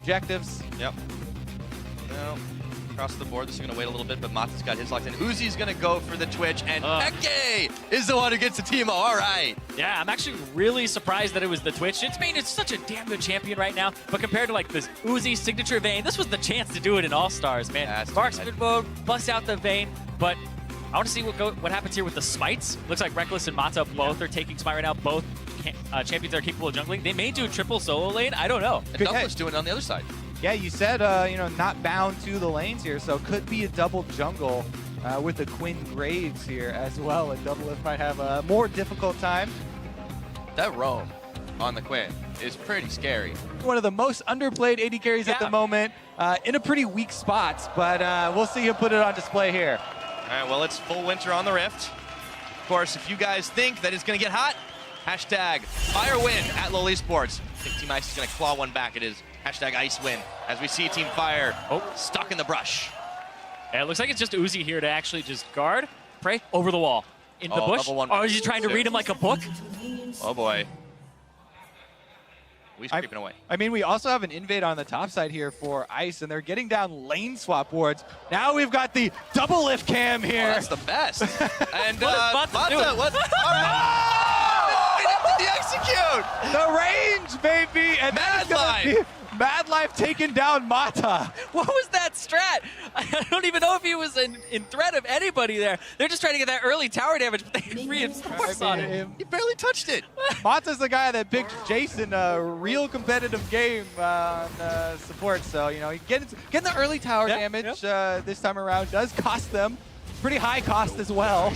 objectives. Yep. Well, across the board, this is going to wait a little bit, but Mata's got his locked in. Uzi's going to go for the Twitch, and Peke is the one who gets the Teemo. All right. Yeah, I'm actually really surprised that it was the Twitch. It's such a damn good champion right now, but compared to like this Uzi signature Vayne, this was the chance to do it in All Stars, man. Marksman mode, bust out the Vayne, but I want to see what happens here with the smites. Looks like Reckless and Mata both are taking smite right now. Both champions are capable of jungling. They may do a triple solo lane. I don't know. And Doublet's doing it on the other side. Yeah, you said, you know, not bound to the lanes here, so could be a double jungle with the Quinn Graves here as well. And Doublelift might have a more difficult time. That roam on the Quinn is pretty scary. One of the most underplayed AD carries at the moment, in a pretty weak spot, but we'll see him put it on display here. All right, well, it's full winter on the Rift. Of course, if you guys think that it's going to get hot, hashtag FireWin at LOL Esports. I think Team Ice is going to claw one back. It is hashtag IceWin as we see Team Fire stuck in the brush. Yeah, it looks like it's just Uzi here to actually just guard, pray, over the wall. In the bush? Or is he trying to read him like a book? Oh boy. He's creeping away. I mean, we also have an invade on the top side here for Ice, and they're getting down lane swap wards. Now we've got the double lift cam here. Oh, that's the best. And Mata, what? All right. He didn't execute. The range, baby. And Mad Life. Mad Life taking down Mata. What was that strat? I don't even know if he was in threat of anybody there. They're just trying to get that early tower damage, but they reinforced on him. He barely touched it. Mata's the guy that picked Jason, a real competitive game on support. So, you know, getting the early tower damage this time around does cost them. Pretty high cost as well.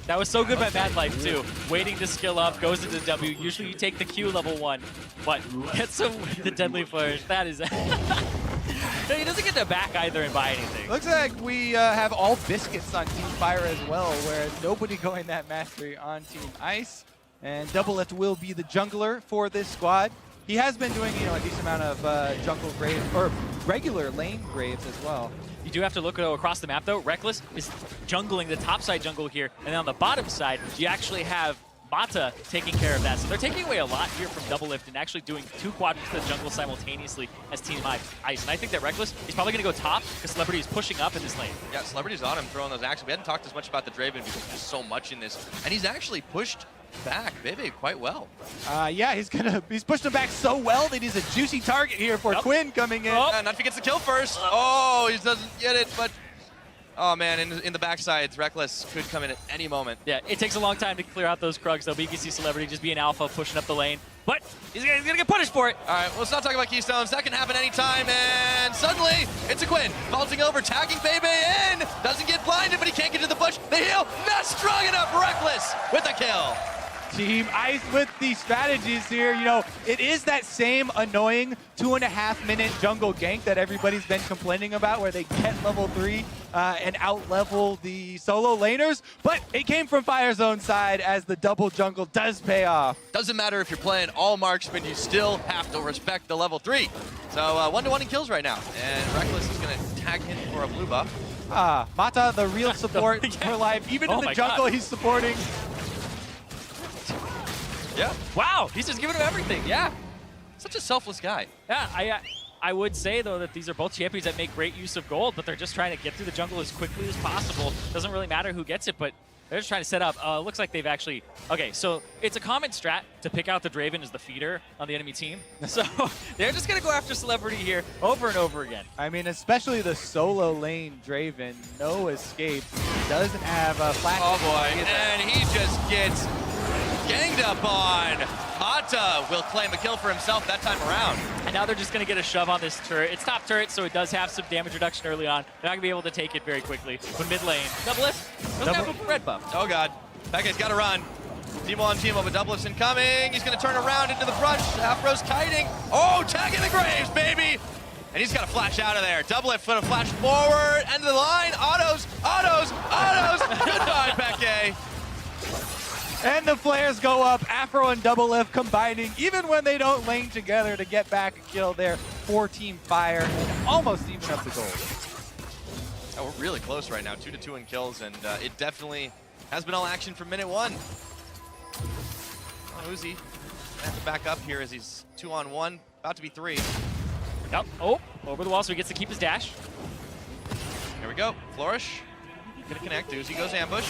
That was so good by Mad Life too. Waiting to skill up, goes into the W. Usually you take the Q level 1, but gets him with the Deadly Flourish. That is... He doesn't get to back either and buy anything. Looks like we have all biscuits on Team Fire as well, where nobody going that mastery on Team Ice. And Doublelift will be the jungler for this squad. He has been doing, you know, a decent amount of jungle graves, or regular lane graves as well. You do have to look across the map though. Reckless is jungling the top side jungle here, and then on the bottom side, you actually have Mata taking care of that. So they're taking away a lot here from Doublelift and actually doing 2 quadrants to the jungle simultaneously as Team Ice. And I think that Reckless is probably going to go top because Celebrity is pushing up in this lane. Yeah, Celebrity's on him throwing those axes. We hadn't talked as much about the Draven because there's just so much in this. And he's actually pushed back Bebe quite well. Yeah, he's pushed him back so well that he's a juicy target here for Quinn coming in. Not if he gets the kill first. Oh, he doesn't get it, but oh man, in the backsides, Reckless could come in at any moment. Yeah, it takes a long time to clear out those Krugs though, but you can see Celebrity just being alpha, pushing up the lane. But he's gonna get punished for it. All right, well, let's not talk about Keystones. That can happen anytime, and suddenly, it's a Quinn. Vaulting over, tagging Bebe in. Doesn't get blinded, but he can't get to the bush. The heal, not strong enough. Reckless with a kill. Team Ice with the strategies here. You know, it is that same annoying 2.5-minute jungle gank that everybody's been complaining about, where they get level 3 and out-level the solo laners. But it came from Firezone's side as the double jungle does pay off. Doesn't matter if you're playing all marksmen, you still have to respect the level 3. So 1-to-1 in kills right now. And Reckless is going to tag in for a blue buff. Mata, the real support for life. Even in the jungle, he's supporting. Yeah. Wow, he's just giving him everything. Yeah. Such a selfless guy. Yeah, I would say, though, that these are both champions that make great use of gold, but they're just trying to get through the jungle as quickly as possible. Doesn't really matter who gets it, but they're just trying to set up. Looks like they've actually... Okay, so it's a common strat to pick out the Draven as the feeder on the enemy team. So they're just going to go after Celebrity here over and over again. I mean, especially the solo lane Draven. No escape. Doesn't have a flash. Oh, boy. And he just gets ganged up on. Mata will claim a kill for himself that time around. And now they're just going to get a shove on this turret. It's top turret, so it does have some damage reduction early on. They're not going to be able to take it very quickly. But mid lane, Doublelift doesn't have a red buff. Oh, God. Peke's got to run. Team on team up, but Doublelift's incoming. He's going to turn around into the brush. Afro's kiting. Oh, tagging the Graves, baby. And he's got to flash out of there. Doublelift going to flash forward. End of the line. Autos. Goodbye, Peke. And the flares go up. Afro and Doublelift combining, even when they don't lane together to get back a kill there for Team Fire, and almost even up the goal. Oh, we're really close right now, 2-2 in kills, and it definitely has been all action from minute 1. Oh, Uzi have to back up here as he's 2-on-1, about to be 3. Yep. Oh, over the wall, so he gets to keep his dash. Here we go. Flourish. Gonna connect. Uzi goes ambush.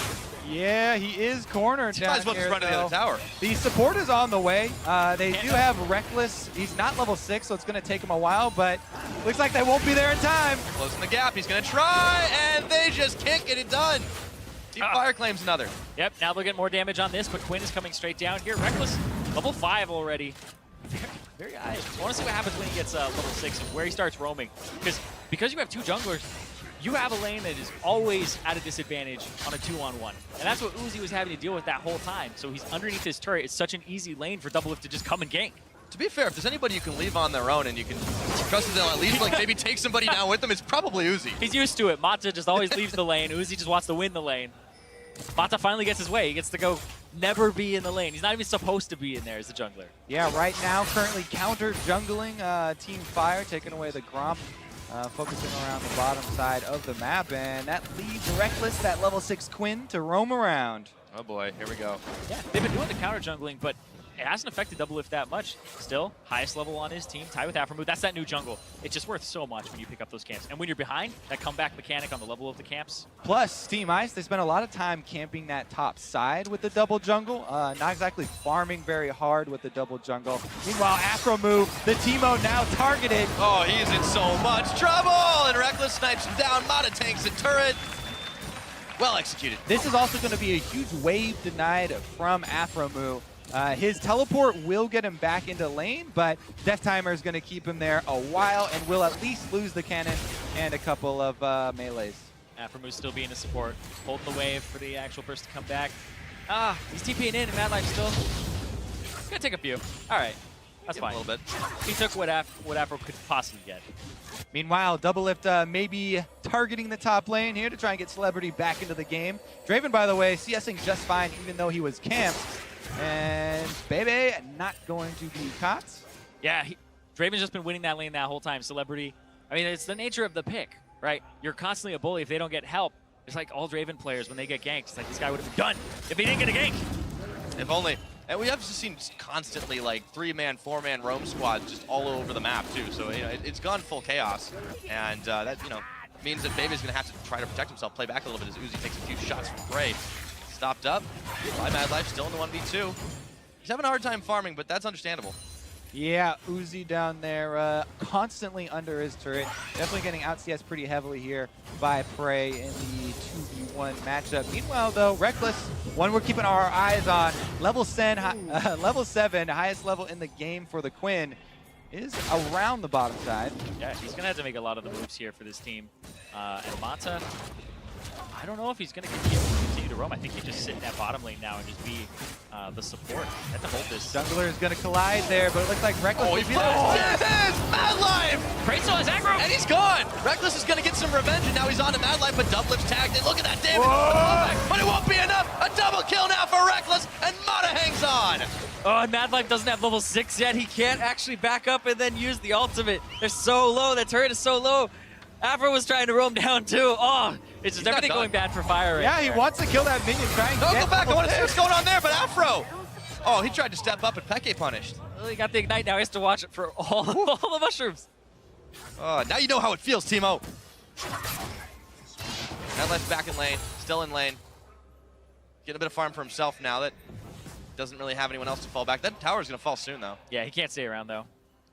Yeah, he is cornered down Might as well here, just run to the though. other tower. The support is on the way. They do have Reckless. He's not level 6, so it's going to take him a while, but looks like they won't be there in time. Closing the gap. He's gonna try, and they just can't get it done. Team Fire claims another. Yep, now they'll get more damage on this, but Quinn is coming straight down here. Reckless, level 5 already. Very high. I want to see what happens when he gets level 6 and where he starts roaming. Because you have 2 junglers, you have a lane that is always at a disadvantage on a 2-on-1. And that's what Uzi was having to deal with that whole time. So he's underneath his turret. It's such an easy lane for Doublelift to just come and gank. To be fair, if there's anybody you can leave on their own and you can trust that they'll at least like maybe take somebody down with them, it's probably Uzi. He's used to it. Mata just always leaves the lane. Uzi just wants to win the lane. Mata finally gets his way. He gets to go never be in the lane. He's not even supposed to be in there as a jungler. Yeah, right now, currently counter jungling Team Fire, taking away the Gromp, focusing around the bottom side of the map, and that leaves Reckless, that level 6 Quinn, to roam around. Oh boy, here we go. Yeah, they've been doing the counter jungling, but it hasn't affected Doublelift that much. Still, highest level on his team, tied with Afromood. That's that new jungle. It's just worth so much when you pick up those camps. And when you're behind, that comeback mechanic on the level of the camps. Plus, Team Ice, they spent a lot of time camping that top side with the double jungle. Not exactly farming very hard with the double jungle. Meanwhile, Afromood, the Teemo now targeted. Oh, he's in so much trouble, and Reckless snipes him down. Mata tanks the turret. Well executed. This is also going to be a huge wave denied from Afromood. His teleport will get him back into lane, but Death Timer is going to keep him there a while and will at least lose the cannon and a couple of melees. Afromood still being a support, holding the wave for the actual person to come back. He's TPing in, and Madlife still gonna take a few. All right, that's fine. A little bit. He took what Afro could possibly get. Meanwhile, Doublelift maybe targeting the top lane here to try and get Celebrity back into the game. Draven, by the way, CSing just fine even though he was camped. And Bebe not going to be caught. Yeah, Draven's just been winning that lane that whole time. Celebrity, I mean, it's the nature of the pick, right? You're constantly a bully if they don't get help. It's like all Draven players, when they get ganked, it's like this guy would have been done if he didn't get a gank. If only. And we have just seen constantly like 3-man, 4-man roam squads just all over the map too. So you know, it's gone full chaos, and that means that Bebe's gonna have to try to protect himself, play back a little bit as Uzi takes a few shots from Prey. Stopped up by Madlife, still in the 1v2. He's having a hard time farming, but that's understandable. Yeah, Uzi down there constantly under his turret. Definitely getting out CS pretty heavily here by Prey in the 2v1 matchup. Meanwhile, though, Reckless, one we're keeping our eyes on, level 7, highest level in the game for the Quinn, is around the bottom side. Yeah, he's going to have to make a lot of the moves here for this team. And Mata, I don't know if he's going to continue to roam. I think he just sit in that bottom lane now and just be the support. Had to hold this. Jungler is going to collide there, but it looks like Reckless Oh, may he be there. flashes! Madlife! Prey still has aggro! And he's gone! Reckless is going to get some revenge, and now he's on to Madlife, but Doublelift's tagged in. Look at that damage! But it won't be enough! A double kill now for Reckless, and Mata hangs on! Oh, and Madlife doesn't have level 6 yet. He can't actually back up and then use the ultimate. They're so low. That turret is so low. Afro was trying to roam down too. Oh, it's just everything going bad for Fire. Yeah, he wants to kill that minion. Try and get Go back. I want to see what's going on there, but Afro! Oh, he tried to step up and Peke punished. Well, he got the Ignite now. He has to watch it for all the mushrooms. Now you know how it feels, Teemo. Madlife's back in lane, still in lane. Getting a bit of farm for himself now that doesn't really have anyone else to fall back. That tower's going to fall soon, though. Yeah, he can't stay around, though.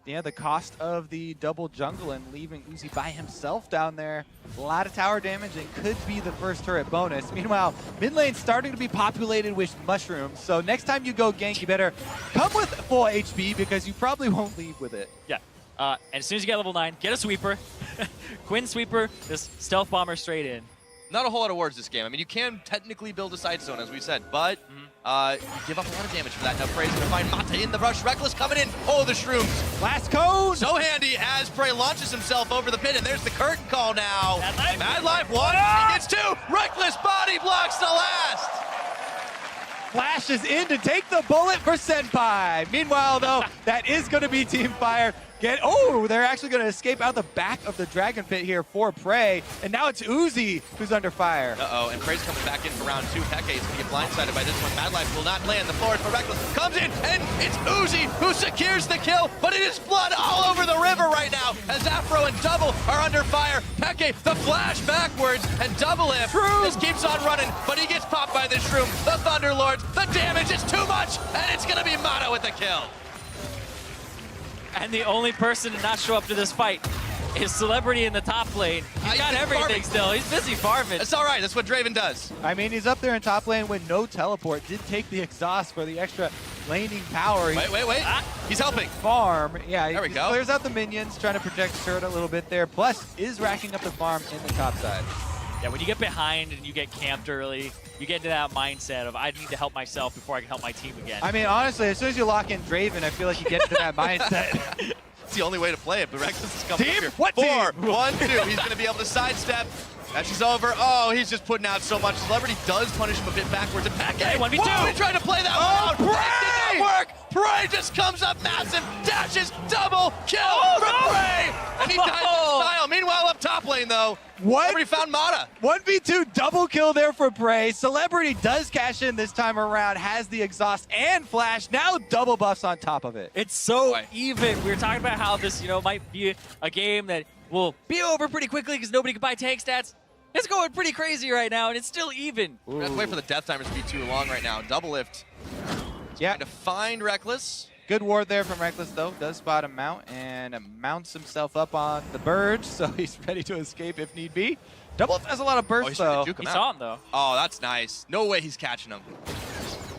Yeah, the cost of the double jungle and leaving Uzi by himself down there. A lot of tower damage and could be the first turret bonus. Meanwhile, mid lane's starting to be populated with mushrooms. So next time you go gank, you better come with full HP because you probably won't leave with it. Yeah. And as soon as you get level 9, get a sweeper. Quinn sweeper, just stealth bomber straight in. Not a whole lot of words this game. I mean, you can technically build a side zone, as we said, but you give up a lot of damage for that. Now Prey's going to find Mata in the rush. Reckless coming in. Oh, the shrooms. Last cone! So handy as Prey launches himself over the pit, and there's the curtain call now. Madlife 1, he gets 2. Reckless body blocks the last. Flashes in to take the bullet for Senpai. Meanwhile, though, that is going to be Team Fire. They're actually going to escape out the back of the Dragon Pit here for Prey. And now it's Uzi who's under fire. Uh-oh, and Prey's coming back in for round 2. Peke is going to get blindsided by this one. Madlife will not land. The floor is for Reckless. Comes in, and it's Uzi who secures the kill, but it is blood all over the river right now as Afro and Double are under fire. Peke, the flash backwards, and Double Lift just keeps on running, but he gets popped by the Shroom. The Thunderlords, the damage is too much, and it's gonna be Mata with the kill. And the only person to not show up to this fight is Celebrity in the top lane. He's got everything farming. still. He's busy farming. It's all right. That's what Draven does. I mean, he's up there in top lane with no teleport. Did take the exhaust for the extra laning power. Wait. He's helping. Farm. Yeah, There we he go. clears out the minions, trying to protect Shirt a little bit there. Plus, is racking up the farm in the top side. Yeah, when you get behind and you get camped early, you get into that mindset of I need to help myself before I can help my team again. I mean, honestly, as soon as you lock in Draven, I feel like you get into that mindset. It's the only way to play it, but Reckless is coming Team? up here. What 4, team? 1, 2. He's going to be able to sidestep. As he's over. Oh, he's just putting out so much. Celebrity does punish him a bit backwards. And Peke, Hey, 1v2. whoa, he tried to play that one out. Prey! It didn't work. Prey just comes up massive, dashes, double kill from Prey. And he dies in style. Meanwhile, up top lane, though, Celebrity found Mata. 1v2 double kill there for Prey. Celebrity does cash in this time around, has the exhaust and flash. Now double buffs on top of it. It's so even. We were talking about how this, might be a game that will be over pretty quickly because nobody can buy tank stats. It's going pretty crazy right now, and it's still even. We're going to wait for the death timers to be too long right now. Double lift. Yeah. To find Reckless. Good ward there from Reckless, though. Does spot a mount and mounts himself up on the Burge, so he's ready to escape if need be. Double has a lot of burst, though. He saw him, though. Oh, that's nice. No way he's catching him.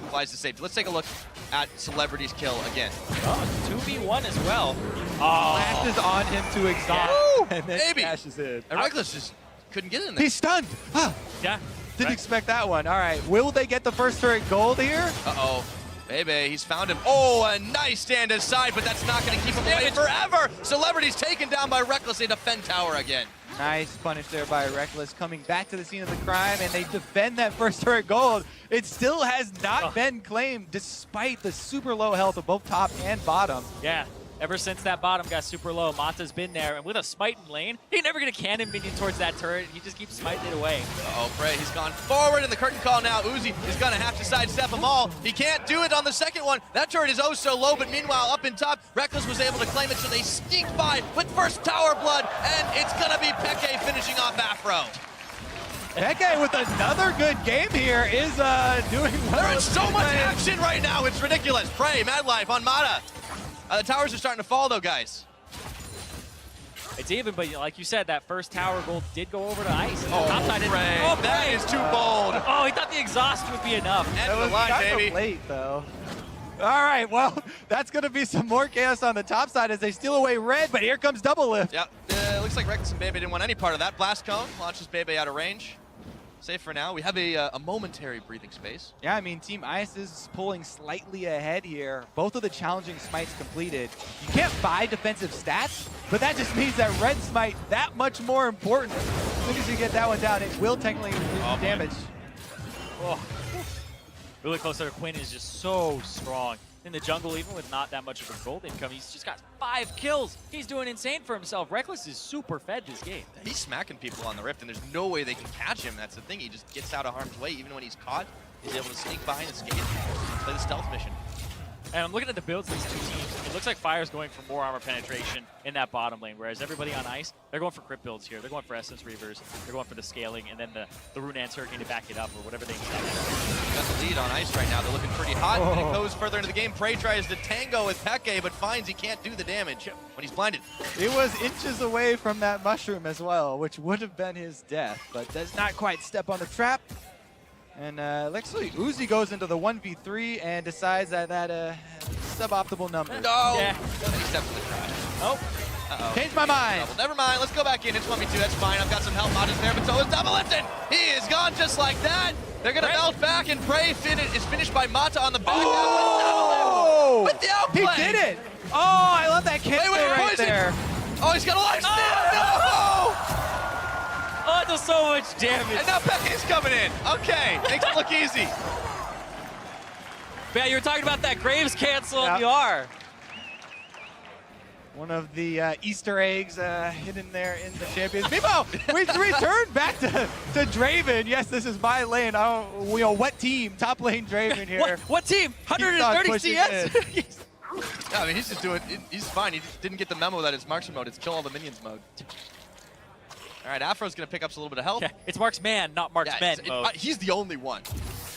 Flies to safety. Let's take a look at Celebrity's kill again. Oh, 2v1 as well. Flashes on him to exhaust, and then Maybe. cashes in. And Reckless just couldn't get in there. He's stunned. Ah, Yeah. didn't expect that one. All right, will they get the first turret gold here? Uh-oh. Baby, he's found him. Oh, a nice stand aside, but that's not going to keep him away forever. Celebrity's taken down by Reckless. They defend tower again. Nice punish there by Reckless, coming back to the scene of the crime, and they defend that first turret gold. It still has not been claimed, despite the super low health of both top and bottom. Yeah. Ever since that bottom got super low, Mata's been there, and with a smite in lane, he's never going to cannon minion towards that turret. He just keeps smiting it away. Oh, Prey, he's gone forward in the curtain call now. Uzi is going to have to sidestep them all. He can't do it on the second one. That turret is oh so low, but meanwhile, up in top, Reckless was able to claim it, so they sneaked by with first tower blood, and it's going to be Peke finishing off Afro. Peke with another good game here is doing well. There is so much action right now. It's ridiculous. Prey, Mad Life on Mata. The towers are starting to fall, though, guys. It's even, but like you said, that first tower gold did go over to ice. Oh, Top side Prey. Oh, That Prey. is too bold. Oh, he thought the exhaust would be enough. End That of the was line, kind baby. of late, though. All right, well, that's going to be some more chaos on the top side as they steal away red, but here comes double lift. Yep. Looks like Reckless and Bebe didn't want any part of that. Blast Cone launches Bebe out of range. Safe for now. We have a momentary breathing space. Yeah, I mean, Team Ice is pulling slightly ahead here. Both of the challenging smites completed. You can't buy defensive stats, but that just means that red smite that much more important. As soon as you get that one down, it will technically reduce damage. Oh. Really close there. Quinn is just so strong. In the jungle, even with not that much of a gold income, he's just got 5 kills. He's doing insane for himself. Reckless is super fed this game. He's smacking people on the Rift, and there's no way they can catch him. That's the thing. He just gets out of harm's way. Even when he's caught, he's able to sneak by and escape. Play the stealth mission. And I'm looking at the builds of these two teams. It looks like Fire's going for more armor penetration in that bottom lane, whereas everybody on ice, they're going for crit builds here. They're going for Essence Reavers. They're going for the scaling, and then the Rune Ants Hurricane to back it up, or whatever they need. Got the lead on ice right now. They're looking pretty hot. And it goes further into the game. Prey tries to tango with Peke, but finds he can't do the damage when he's blinded. It was inches away from that mushroom as well, which would have been his death, but does not quite step on the trap. And actually, Uzi goes into the 1v3 and decides that suboptimal number. No! Yeah. And he steps in the trash. Oh. Uh-oh. Changed my mind. Well, never mind. Let's go back in. It's 1v2. That's fine. I've got some help mods there, but so is Double Lifton. He is gone just like that. They're going to melt back, and Prey is finished by Mata on the back. Oh! With the outplay. He did it! Oh, I love that cancel Wait, right poison. there. Oh, he's got a life steal. No! Oh, it does so much damage. And now Peke's coming in. Okay, makes it look easy. Yeah, you were talking about that Graves cancel, and Yep. you are. One of the Easter eggs hidden there in the champions. Meanwhile, we return back to Draven. Yes, this is my lane. What team? Top lane Draven here. What team? Keeps on 130 pushing CS? Yeah, I mean, he's just doing, he's fine. He just didn't get the memo that it's marksman mode. It's kill all the minions mode. All right, Afro's going to pick up a little bit of health. Yeah, it's Marksman, not Marksmen mode. He's the only one.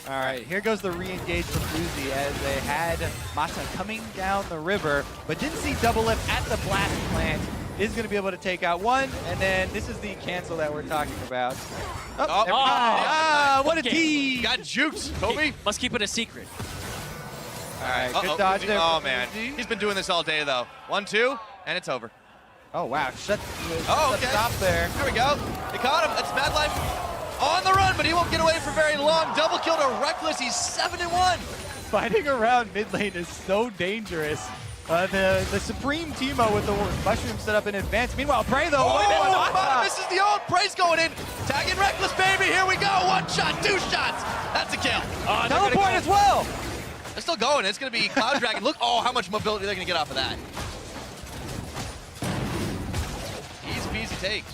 All right, here goes the re-engage from Uzi as they had Masa coming down the river, but didn't see Double Lift at the blast plant. Is going to be able to take out one, and then this is the cancel that we're talking about. What a team! Got juked, Kobe. Must keep it a secret. All right, good dodge there. Oh, man. He's been doing this all day, though. 1-2, and it's over. Oh, wow. Shut okay. stop there. There we go. They caught him. That's Mad Life on the run, but he won't get away for very long. Double kill to Reckless. He's 7-1. Fighting around mid lane is so dangerous. The Supreme Teemo with the mushroom set up in advance. Meanwhile, Prey though. This is the old Prey's going in. Tagging Reckless, baby. Here we go. 1 shot, 2 shots. That's a kill. Teleport as well. They're still going. It's going to be Cloud Dragon. Look, how much mobility they're going to get off of that. Easy peasy take.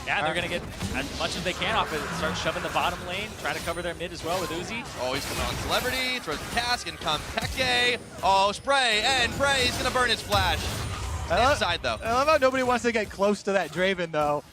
Yeah, they're going to get as much as they can off it. Start shoving the bottom lane, try to cover their mid as well with Uzi. Oh, he's coming on Celebrity, throws the cask, and comes Peke. Oh, Spray, and Prey, he's going to burn his flash. Inside, though. I love how nobody wants to get close to that Draven, though.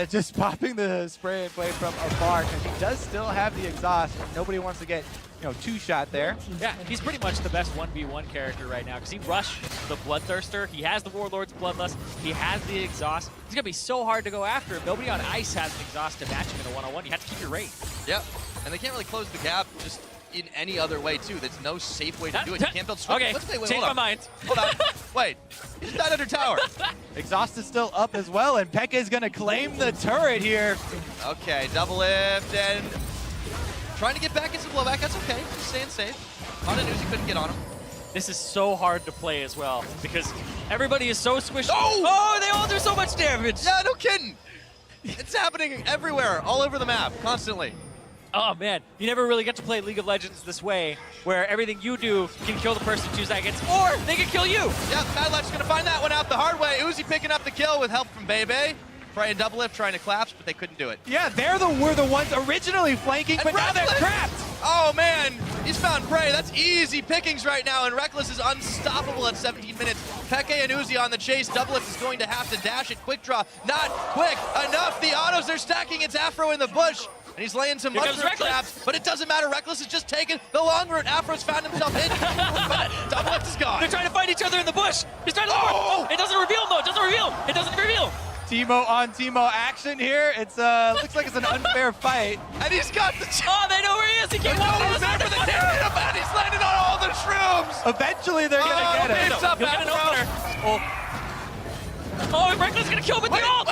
Just popping the spray and play from afar, because he does still have the exhaust. Nobody wants to get, 2-shot there. Yeah, he's pretty much the best 1v1 character right now, because he rushed the Bloodthirster, he has the Warlord's Bloodlust, he has the exhaust. He's going to be so hard to go after him. Nobody on ice has an exhaust to match him in a one-on-one. You have to keep your rate. Yep, and they can't really close the gap just in any other way, too. There's no safe way to do it. You can't build switch. Okay, change my mind. Hold on. Wait, he just died under tower. Exhaust is still up as well, and Peke is going to claim the turret here. Okay, double lift, and trying to get back into blowback. That's okay. Just staying safe. On a news, he couldn't get on him. This is so hard to play as well, because everybody is so squished. Oh, they all do so much damage. Yeah, no kidding. It's happening everywhere, all over the map, constantly. Oh man, you never really get to play League of Legends this way, where everything you do can kill the person 2 seconds, or they can kill you. Yeah, Mad Life's gonna find that one out the hard way. Uzi picking up the kill with help from Bebe. Prey and Double Lift trying to collapse, but they couldn't do it. Yeah, were the ones originally flanking, but now they're trapped. Oh man, he's found Prey. That's easy pickings right now, and Reckless is unstoppable at 17 minutes. Peke and Uzi on the chase. Double Lift is going to have to dash it. Quick draw, not quick enough. The autos are stacking. It's Afro in the bush. And he's laying some mushroom traps, but it doesn't matter. Reckless is just taking the long route. Afro's found himself in, but Double Lift is gone. They're trying to fight each other in the bush. He's trying to it doesn't reveal him though. It doesn't reveal. It doesn't reveal. Teemo on Teemo action here. It's looks like it's an unfair fight. And he's got the they know where he is. He can't walk he's there for the kill, and he's landing on all the shrooms. Eventually they're gonna get him. Up, He'll get an opener. Oh, Reckless gonna kill him with the ult.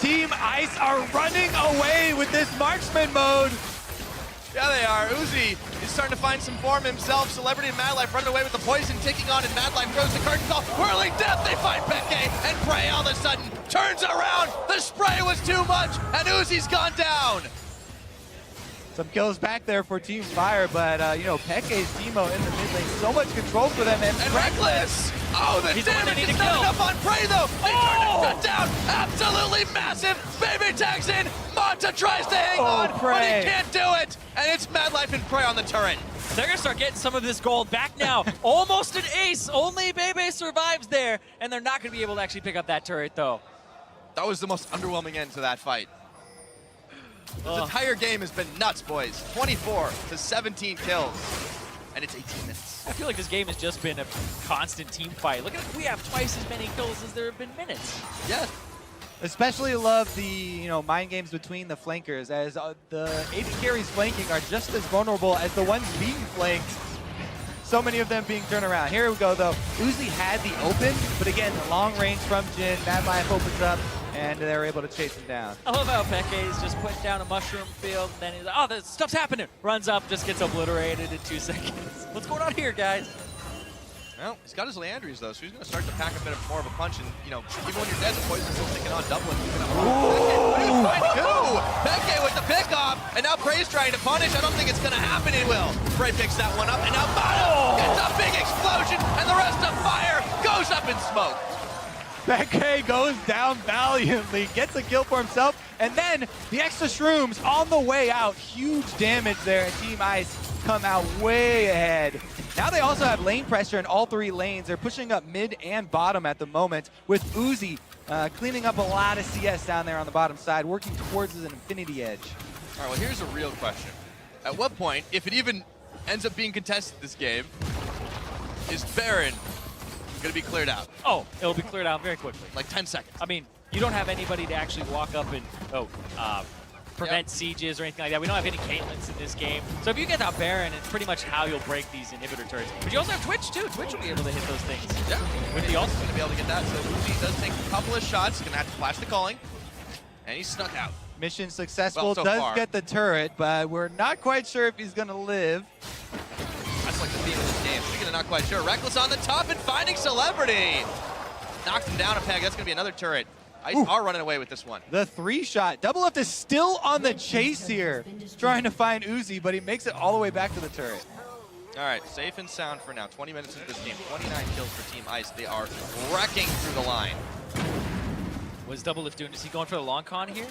Team Ice are running away with this marksman mode. Yeah, they are. Uzi is starting to find some form himself. Celebrity and Mad Life running away with the poison ticking on, and Mad Life throws the curtain call. Whirling death, they find Peke, and Prey all of a sudden turns around. The spray was too much, and Uzi's gone down. Some kills back there for Team Fire, but Peke's Teemo in the mid lane, so much control for them. And Reckless! Oh, the damage is not enough on Prey though! They turn it shut down! Absolutely massive! Baby tags in! Manta tries to hang on, but he can't do it! And it's Mad Life and Prey on the turret. They're gonna start getting some of this gold back now. Almost an ace, only Bebe survives there, and they're not gonna be able to actually pick up that turret though. That was the most underwhelming end to that fight. This entire game has been nuts, boys. 24 to 17 kills, and it's 18 minutes. I feel like this game has just been a constant team fight. Look at we have twice as many kills as there have been minutes. Yeah. Especially love the mind games between the flankers, as the AD carries flanking are just as vulnerable as the ones being flanked. So many of them being turned around. Here we go though. Uzi had the open, but again, the long range from Jin. Mad Life opens up, and they're able to chase him down. I love how Peke is just putting down a mushroom field, and then he's like, oh, this stuff's happening. Runs up, just gets obliterated in 2 seconds. What's going on here, guys? Well, he's got his Leandries though, so he's going to start to pack a bit more of a punch, and even when you're dead, the poison's still sticking on Dublin. Peke with the pick off, and now Prey's trying to punish. I don't think it's going to happen. He will. Prey picks that one up, and now Mono gets a big explosion, and the rest of Fire goes up in smoke. Peke goes down valiantly, gets a kill for himself, and then the extra shrooms on the way out. Huge damage there, and Team Ice come out way ahead. Now they also have lane pressure in all 3 lanes. They're pushing up mid and bottom at the moment with Uzi cleaning up a lot of CS down there on the bottom side, working towards an infinity edge. All right, well, here's a real question. At what point, if it even ends up being contested this game, is Baron going to be cleared out? Oh, it'll be cleared out very quickly. Like 10 seconds. I mean, you don't have anybody to actually walk up and prevent sieges or anything like that. We don't have any Caitlyn's in this game. So if you get that Baron, it's pretty much how you'll break these inhibitor turrets. But you also have Twitch too. Twitch will be able to hit those things. Yeah. With the ult. Going to be able to get that. So Uzi does take a couple of shots. Going to have to flash the calling. And he's snuck out. Mission successful, Well, so does far. get the turret, but we're not quite sure if he's gonna live. That's like the theme of this game. Speaking of not quite sure, Reckless on the top and finding Celebrity. Knocked him down a peg. That's going to be another turret. Ice are running away with this one. The 3-shot. Double Lift is still on the chase here, trying to find Uzi, but he makes it all the way back to the turret. All right, safe and sound for now. 20 minutes into this game, 29 kills for Team Ice. They are wrecking through the line. What's Double Lift doing? Is he going for the long con here?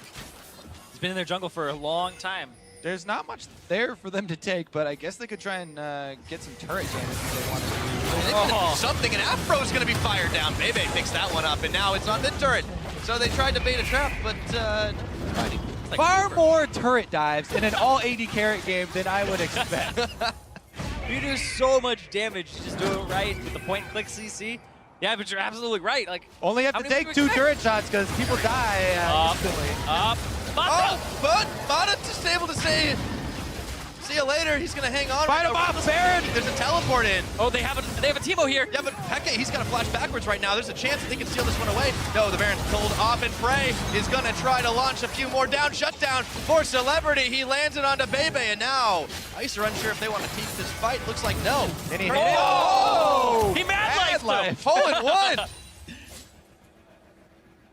He's been in their jungle for a long time. There's not much there for them to take, but I guess they could try and get some turret damage if they want to. They're gonna do something, and Afro's going to be fired down. Bebe picks that one up, and now it's on the turret. So they tried to bait a trap, but like far more turret dives in an all 80 carry game than I would expect. You do so much damage. You just do it right with the point and click CC. Yeah, but you're absolutely right. Like Only have to take 2 turret shots because people die instantly. Mata! Oh, but Mata just able to say, see you later. He's going to hang on. Fight him off, Baron! There's a teleport in. Oh, they have a Teemo here. Yeah, but Peke, he's got to flash backwards right now. There's a chance that they can steal this one away. No, the Baron's pulled off, and Prey is going to try to launch a few more down. Shutdown for Celebrity. He lands it onto Bebe, and now Ice are unsure if they want to keep this fight. Looks like no. And he hit Oh! He mad life. Hole in one.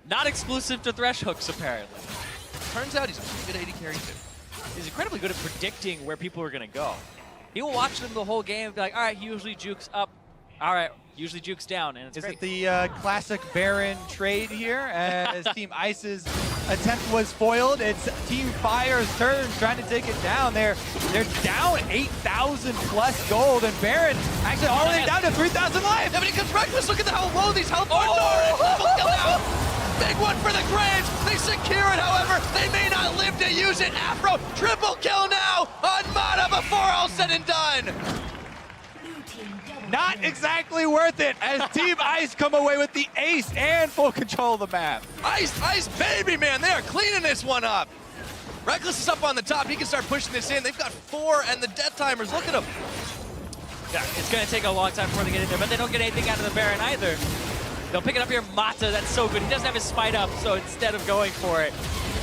Not exclusive to Thresh hooks, apparently. Turns out he's a pretty good AD carry too. He's incredibly good at predicting where people are going to go. He will watch them the whole game and be like, all right, he usually jukes up. All right, usually jukes down, and it's Is great. it the classic Baron trade here as Team Ice's attempt was foiled? It's Team Fire's turn trying to take it down. They're down 8,000 plus gold, and Baron actually already down to 3,000 life. Yeah, but he comes Reckless. Look at how low these health bars are. Double kill now. Big one for the Graves. They secure it, however. They may not live to use it. Afro, triple kill now on Mata before all said and done. Not exactly worth it as Team Ice come away with the ace and full control of the map. Ice, baby, man. They are cleaning this one up. Reckless is up on the top. He can start pushing this in. They've got 4 and the death timers. Look at him. Yeah, it's going to take a long time before they get in there, but they don't get anything out of the Baron either. They'll pick it up here. Mata, that's so good. He doesn't have his smite up, so instead of going for it,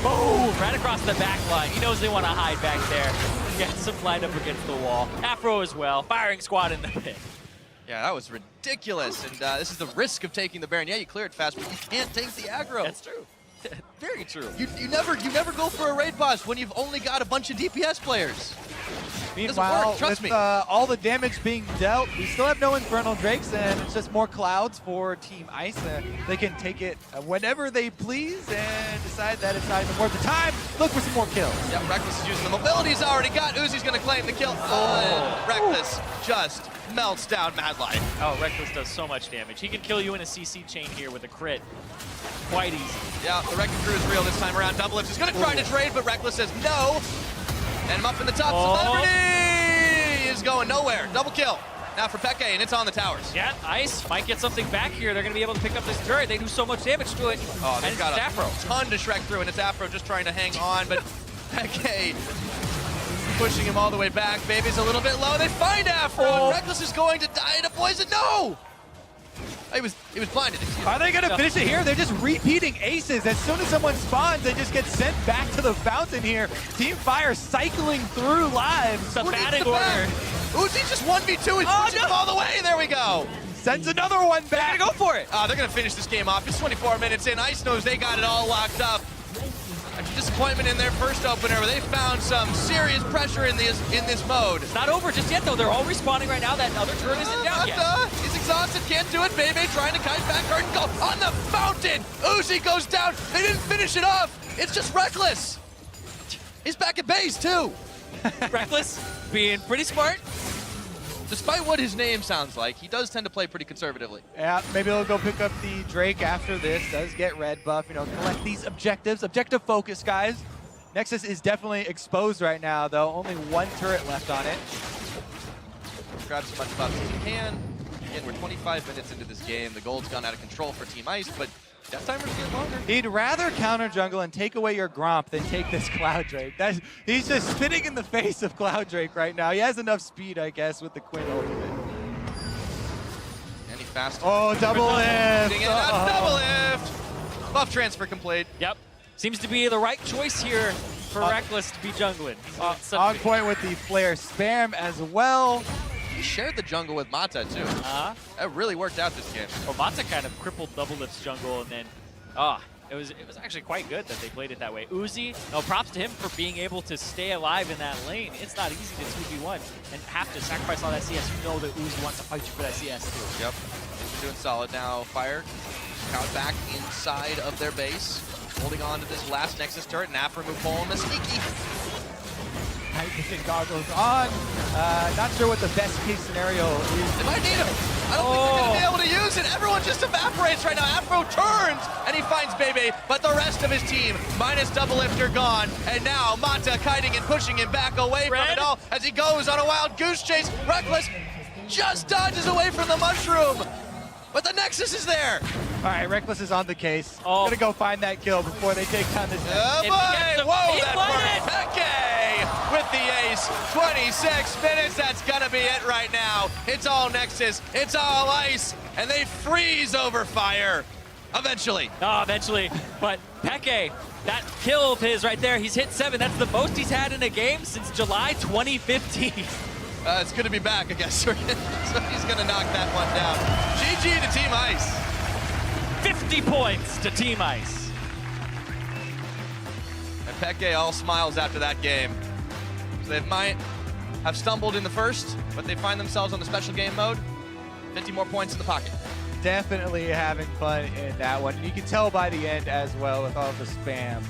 boom, right across the back line. He knows they want to hide back there. Gets him lined up against the wall. Afro as well. Firing squad in the pit. Yeah, that was ridiculous. And this is the risk of taking the Baron. Yeah, you clear it fast, but you can't take the aggro. That's true. Very true. You never go for a raid boss when you've only got a bunch of DPS players. Meanwhile, work, trust with me. all the damage being dealt, we still have no Infernal Drakes, and it's just more clouds for Team Ice. They can take it whenever they please and decide that it's not even worth the time. Look for some more kills. Yeah, Reckless is using the mobility he's already got. Uzi's going to claim the kill. And Reckless just melts down Mad Life. Oh, Reckless does so much damage. He can kill you in a CC chain here with a crit. Quite easy. Yeah, the Wrecking Crew is real this time around. Double Lift is going to try to trade, but Reckless says no. And him up in the top. Celebrity is going nowhere. Double kill. Now for Peke, and it's on the towers. Yeah, Ice might get something back here. They're going to be able to pick up this turret. They do so much damage to it. Oh, they've and got it's Afro. a ton to Shrek through, and it's Afro just trying to hang on, but Peke pushing him all the way back. Baby's a little bit low. They find Afro, and Reckless is going to die to poison. No! He was blinded. Are they going to finish it here? They're just repeating aces. As soon as someone spawns, they just get sent back to the fountain here. Team Fire cycling through lives. It's a batting order. Uzi just 1v2. He's pushing him all the way. There we go. Sends another one back. They're going to go for it. They're going to finish this game off. It's 24 minutes in. Ice knows they got it all locked up. After disappointment in their first opener, where they found some serious pressure in this mode. It's not over just yet, though. They're all respawning right now. That other turret isn't down yet. He's exhausted, can't do it. Bebe trying to kite back curtain go on the fountain. Uzi goes down. They didn't finish it off. It's just Reckless. He's back at base, too. Reckless being pretty smart. Despite what his name sounds like, he does tend to play pretty conservatively. Yeah, maybe he'll go pick up the Drake after this. Does get red buff, you know, collect these objectives. Objective focus, guys. Nexus is definitely exposed right now, though. Only one turret left on it. Grab as much buffs as he can. Again, we're 25 minutes into this game. The gold's gone out of control for Team Ice, but death timer's getting longer. He'd rather counter jungle and take away your Gromp than take this Cloud Drake. He's just spitting in the face of Cloud Drake right now. He has enough speed, I guess, with the Quinn ultimate. Any faster. Oh, double lift! Double lift! Buff transfer complete. Yep. Seems to be the right choice here for Reckless to be jungling. On point with the flare spam as well. He shared the jungle with Mata, too. That really worked out this game. Well, Mata kind of crippled Double Lift's jungle, and then, it was actually quite good that they played it that way. Uzi, props to him for being able to stay alive in that lane. It's not easy to 2v1 and have to sacrifice all that CS. You know that Uzi wants to fight you for that CS, too. Yep. They're doing solid now. Fire, count back inside of their base. Holding on to this last Nexus turret. Nap remove pulling the sneaky. Night vision goggles on. Not sure what the best case scenario is. They might need him. I don't think they're going to be able to use it. Everyone just evaporates right now. Afro turns, and he finds Bebe, but the rest of his team, minus Double Lifter, gone. And now Mata kiting and pushing him back away from it all as he goes on a wild goose chase. Reckless just dodges away from the mushroom, but the Nexus is there. All right, Reckless is on the case. Gonna go find that kill before they take down this. Oh boy! Whoa, that worked. Peke with the ace. 26 minutes, that's gonna be it right now. It's all Nexus, it's all Ice, and they freeze over Fire. Eventually. Eventually. But Peke, that kill of his right there, he's hit 7. That's the most he's had in a game since July 2015. It's good to be back, I guess. So he's going to knock that one down. GG to Team Ice. 50 points to Team Ice. And Peke all smiles after that game. So they might have stumbled in the first, but they find themselves on the special game mode. 50 more points in the pocket. Definitely having fun in that one. You can tell by the end as well with all the spam.